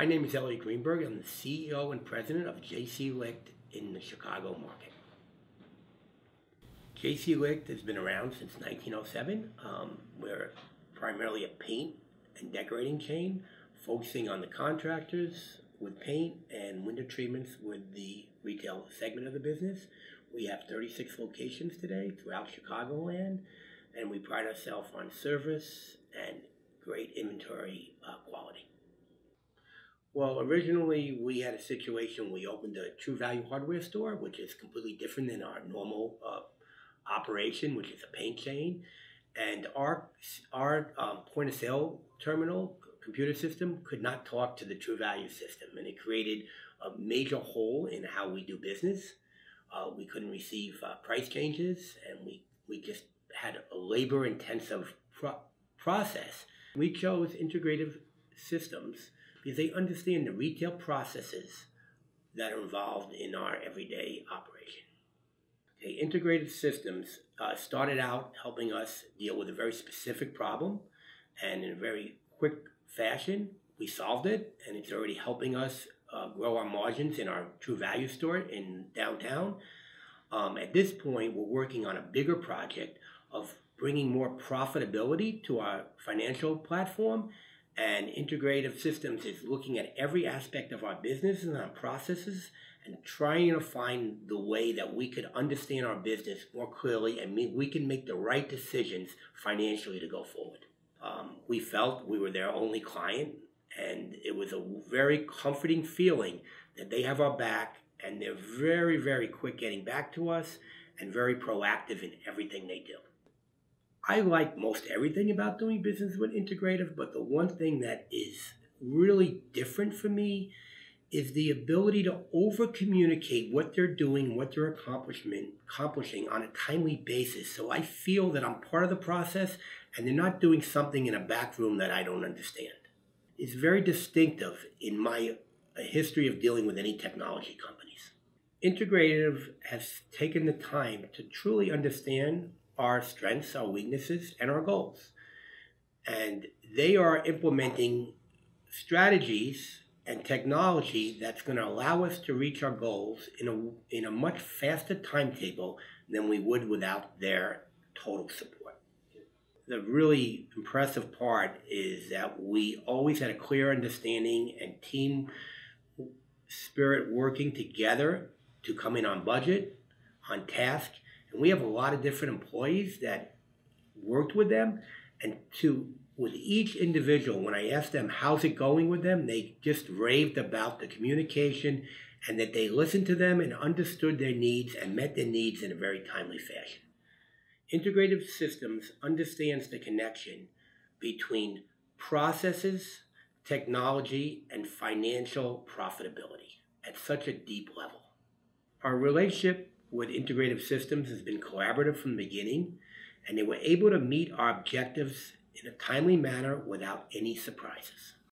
My name is Elliott Greenberg. I'm the CEO and President of JC Licht in the Chicago market. JC Licht has been around since 1907. We're primarily a paint and decorating chain, focusing on the contractors with paint and window treatments with the retail segment of the business. We have 36 locations today throughout Chicagoland, and we pride ourselves on service and great inventory quality. Well, originally we had a situation. We opened a True Value hardware store, which is completely different than our normal operation, which is a paint chain. And our point of sale terminal computer system could not talk to the True Value system, and it created a major hole in how we do business. We couldn't receive price changes, and we just had a labor-intensive process. We chose Integrative Systems because they understand the retail processes that are involved in our everyday operation. Okay, Integrative Systems started out helping us deal with a very specific problem, and in a very quick fashion, we solved it, and it's already helping us grow our margins in our True Value store in downtown. At this point, we're working on a bigger project of bringing more profitability to our financial platform, and Integrative Systems is looking at every aspect of our business and our processes and trying to find the way that we could understand our business more clearly and we can make the right decisions financially to go forward. We felt we were their only client, and it was a very comforting feeling that they have our back, and they're very, very quick getting back to us and very proactive in everything they do. I like most everything about doing business with Integrative, but the one thing that is really different for me is the ability to over-communicate what they're doing, what they're accomplishing on a timely basis. So I feel that I'm part of the process and they're not doing something in a back room that I don't understand. It's very distinctive in my history of dealing with any technology companies. Integrative has taken the time to truly understand our strengths, our weaknesses, and our goals. And they are implementing strategies and technology that's going to allow us to reach our goals in a much faster timetable than we would without their total support. The really impressive part is that we always had a clear understanding and team spirit working together to come in on budget, on task, and we have a lot of different employees that worked with them, and with each individual, when I asked them how's it going with them, they just raved about the communication and that they listened to them and understood their needs and met their needs in a very timely fashion. Integrative Systems understands the connection between processes, technology, and financial profitability at such a deep level. Our relationship with Integrative Systems has been collaborative from the beginning, and they were able to meet our objectives in a timely manner without any surprises.